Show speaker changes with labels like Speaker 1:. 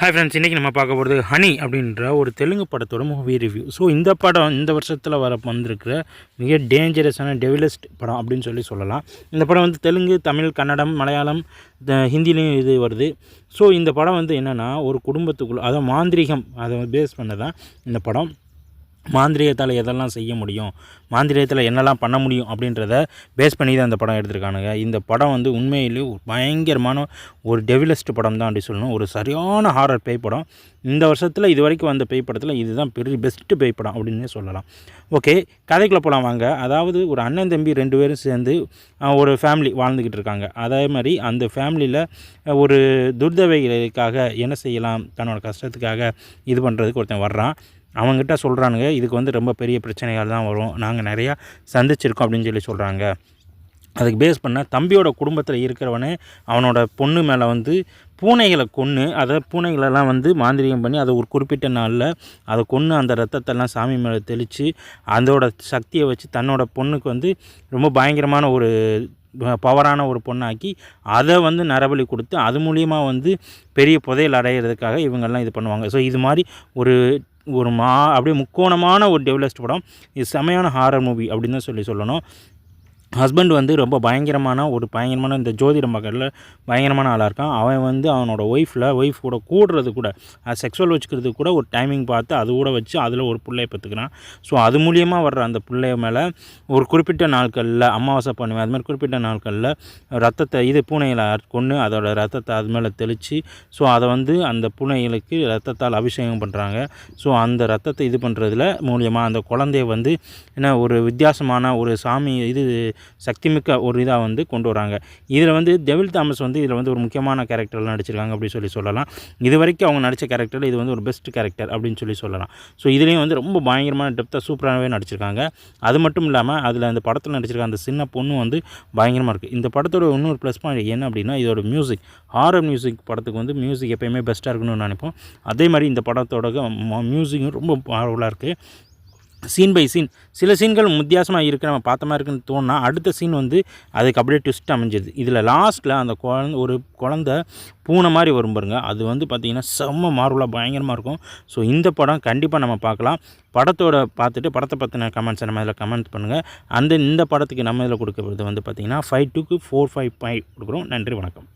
Speaker 1: Hi friends, இன்றைக்கி நம்ம பார்க்க போகிறது ஹனி அப்படின்ற ஒரு தெலுங்கு படத்தோட மூவி ரிவ்யூ. ஸோ இந்த படம் இந்த வருஷத்தில் வந்திருக்கிற மிக டேஞ்சரஸான டெவிலஸ்ட் படம் அப்படின்னு சொல்லலாம். இந்த படம் வந்து தெலுங்கு, தமிழ், கன்னடம், மலையாளம், ஹிந்திலையும் இது வருது. ஸோ இந்த படம் வந்து என்னென்னா, ஒரு குடும்பத்துக்குள்ளே அதாவது மாந்திரிகம் அதை பேஸ் பண்ணதான் இந்த படம். மாந்திரிகத்தால் எதெல்லாம் செய்ய முடியும், மாந்திரிகத்தில் என்னெல்லாம் பண்ண முடியும் அப்படின்றத பேஸ் பண்ணி தான் இந்த படம் எடுத்திருக்கானுங்க. இந்த படம் வந்து உண்மையிலேயே ஒரு பயங்கரமான ஒரு டெவிலஸ்ட் படம் தான் அப்படி சொல்லணும். ஒரு சரியான ஹாரர் பேய் படம். இந்த வருஷத்தில் இது வரைக்கும் வந்த பேய் படத்தில் இதுதான் பெரிய பெஸ்ட்டு பேய் படம் அப்படின்னே சொல்லலாம். ஓகே, கதைக்குள்ளே போகலாம் வாங்க. அதாவது ஒரு அண்ணன் தம்பி 2 பேரும் சேர்ந்து ஒரு ஃபேமிலி வாழ்ந்துக்கிட்டு இருக்காங்க. அதே மாதிரி அந்த ஃபேமிலியில் ஒரு துர்தவைகளுக்காக என்ன செய்யலாம், தன்னோட கஷ்டத்துக்காக இது பண்ணுறதுக்கு ஒருத்தன் வர்றான். அவங்ககிட்ட சொல்கிறானுங்க, இதுக்கு வந்து ரொம்ப பெரிய பிரச்சனைகள் தான் வரும், நாங்கள் நிறையா சந்திச்சிருக்கோம் அப்படின்னு சொல்கிறாங்க. அதுக்கு பேஸ் பண்ண தம்பியோட குடும்பத்தில் இருக்கிறவனே அவனோட பொண்ணு மேலே வந்து பூனைகளை கொன்று, அதை பூனைகளெல்லாம் வந்து மாந்திரிகம் பண்ணி அதை ஒரு குறிப்பிட்ட நாளில் அதை கொன்று அந்த ரத்தத்தெல்லாம் சாமி மேலே தெளித்து அதோட சக்தியை வச்சு தன்னோட பொண்ணுக்கு வந்து ரொம்ப பயங்கரமான ஒரு பவரான ஒரு பொண்ணாக்கி அதை வந்து நரபலி கொடுத்து அது மூலியமாக வந்து பெரிய புதையல் அடையிறதுக்காக இவங்கெல்லாம் இது பண்ணுவாங்க. ஸோ இது மாதிரி ஒரு ஒரு அப்படியே முக்கோணமான ஒரு டெவலஸ்ட் படம். இது செமையான ஹாரர் மூவி அப்படின்னு தான் சொல்லணும். ஹஸ்பண்ட் வந்து ரொம்ப பயங்கரமான இந்த ஜோதிடம் பார்க்கறதுல பயங்கரமான ஆளாக இருக்கான். அவன் வந்து அவனோட ஒய்ஃப் கூட கூடுறது கூட செக்ஸுவல் வச்சுக்கிறது கூட ஒரு டைமிங் பார்த்து அது கூட வச்சு அதில் ஒரு பிள்ளையை பெற்றுக்கிறான். ஸோ அது மூலியமாக வர்ற அந்த பிள்ளைய மேலே ஒரு குறிப்பிட்ட நாட்களில் அமாவாசை பண்ணுவேன், அது மாதிரி குறிப்பிட்ட நாட்களில் ரத்தத்தை பூனைகளை கொன்று அதோட ரத்தத்தை அது மேலே தெளித்து ஸோ அதை வந்து அந்த பூனைகளுக்கு ரத்தத்தால் அபிஷேகம் பண்ணுறாங்க. ஸோ அந்த ரத்தத்தை இது பண்ணுறதுல மூலியமாக அந்த குழந்தைய வந்து என்ன ஒரு வித்தியாசமான ஒரு சாமி சக்திமிக்க ஒரு இதாக வந்து கொண்டு வராங்க. இதில் வந்து டெவில் தாமஸ் வந்து இதில் வந்து ஒரு முக்கியமான கேரக்டரில் நடிச்சிருக்காங்க அப்படின்னு சொல்லலாம். இது வரைக்கும் அவங்க நடித்த கேரக்டரில் இது வந்து ஒரு பெஸ்ட் கேரக்டர் அப்படின்னு சொல்லலாம். ஸோ இதுலேயும் வந்து ரொம்ப பயங்கரமான டெப்த்தாக சூப்பராகவே நடிச்சிருக்காங்க. அது மட்டும் இல்லாமல் அதில் அந்த படத்தில் நடிச்சிருக்க அந்த சின்ன பொண்ணு வந்து பயங்கரமாக இருக்குது. இந்த படத்தோட இன்னொரு ப்ளஸ் பாயிண்ட் என்ன அப்படின்னா, இதோட மியூசிக், ஹாரர் மியூசிக் படத்துக்கு வந்து மியூசிக் எப்போயுமே பெஸ்ட்டாக இருக்கணும்னு நினைப்போம். அதே மாதிரி இந்த படத்தோட மியூசிக்கும் ரொம்ப பவர்ஃபுல்லாக இருக்குது. சீன் பை சீன் சில சீன்கள் வித்தியாசமாக இருக்குது, நம்ம பார்த்த மாதிரி இருக்குன்னு தோணுனா அடுத்த சீன் வந்து அதுக்கு அப்படியே ட்விஸ்ட் அமைஞ்சிது. இதில் லாஸ்ட்டில் அந்த ஒரு குழந்தை பூனை மாதிரி வரும் பாருங்க, அது வந்து பார்த்திங்கன்னா செம்ம மார்வலாக பயங்கரமாக இருக்கும். ஸோ இந்த படம் கண்டிப்பாக நம்ம பார்க்கலாம். படத்தை பற்றின கமெண்ட்ஸை நம்ம இதில் கமெண்ட் பண்ணுங்கள். இந்த படத்துக்கு நம்ம இதில் கொடுக்கறது வந்து பார்த்திங்கன்னா 5 to 4.5 கொடுக்குறோம். நன்றி, வணக்கம்.